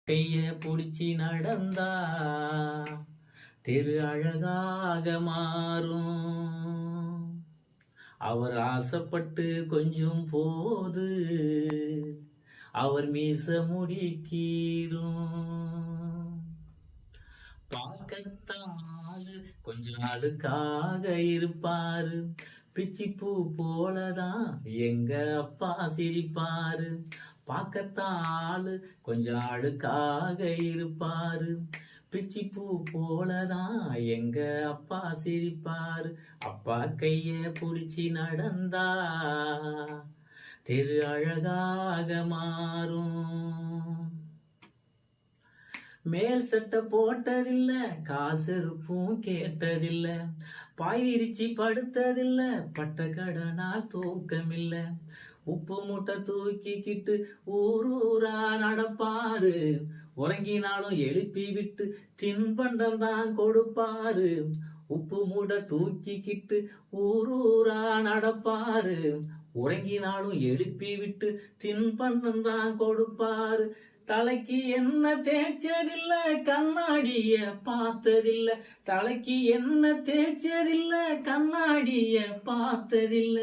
கைய புடிச்சி நடந்தா தெரு அழகாக மாறும். அவர் ஆசைப்பட்டு கொஞ்சம் போது அவர் மீச முடிக்கீரும். பார்க்கத்தால் கொஞ்சம் அழுக்காக இருப்பாரு, பிச்சிப்பூ போலதான் எங்க அப்பா சிரிப்பாரு. பார்க்கத்தால் கொஞ்சம் அழுக்காக இருப்பாரு, பிச்சிப்பூ போலதான் எங்க அப்பா சிரிப்பாரு. அப்பா கைய புடிச்சி நடந்தா தெரு அழகாக மாறும். மேல் சட்டை போட்டதில்ல, கால் செருப்பும் கேட்டதில்ல, பாய் விரிச்சி படுத்ததில்ல, பட்ட கடனால் தூக்கமில்ல. உப்பு மூட்டை தூக்கிக்கிட்டு ஊரூரா நடப்பாரு, உறங்கினாலும் எழுப்பி விட்டு தின்பண்டம் தான் கொடுப்பாரு. உப்பு மூட்டை தூக்கிக்கிட்டு ஊரூரா நடப்பாரு, உறங்கினாலும் எழுப்பி விட்டு தின்பண்டம் தான் கொடுப்பாரு. தலைக்கு என்ன தேய்ச்சதில்ல, கண்ணாடிய பார்த்ததில்ல, தலைக்கு என்ன தேய்ச்சதில்ல, கண்ணாடிய பார்த்ததில்ல.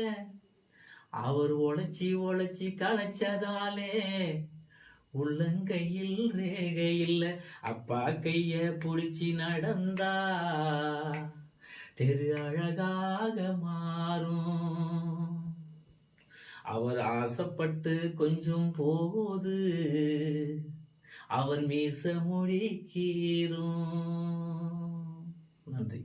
அவர் உழைச்சி உழைச்சி களைச்சதாலே உள்ளங்கையில் ரேகை இல்ல. அப்பா கைய புடிச்சி நடந்தா தெரு அழகாக மாறும். அவர் ஆசைப்பட்டு கொஞ்சம் போது அவர் மீச முடிக்கீரும். நன்றி.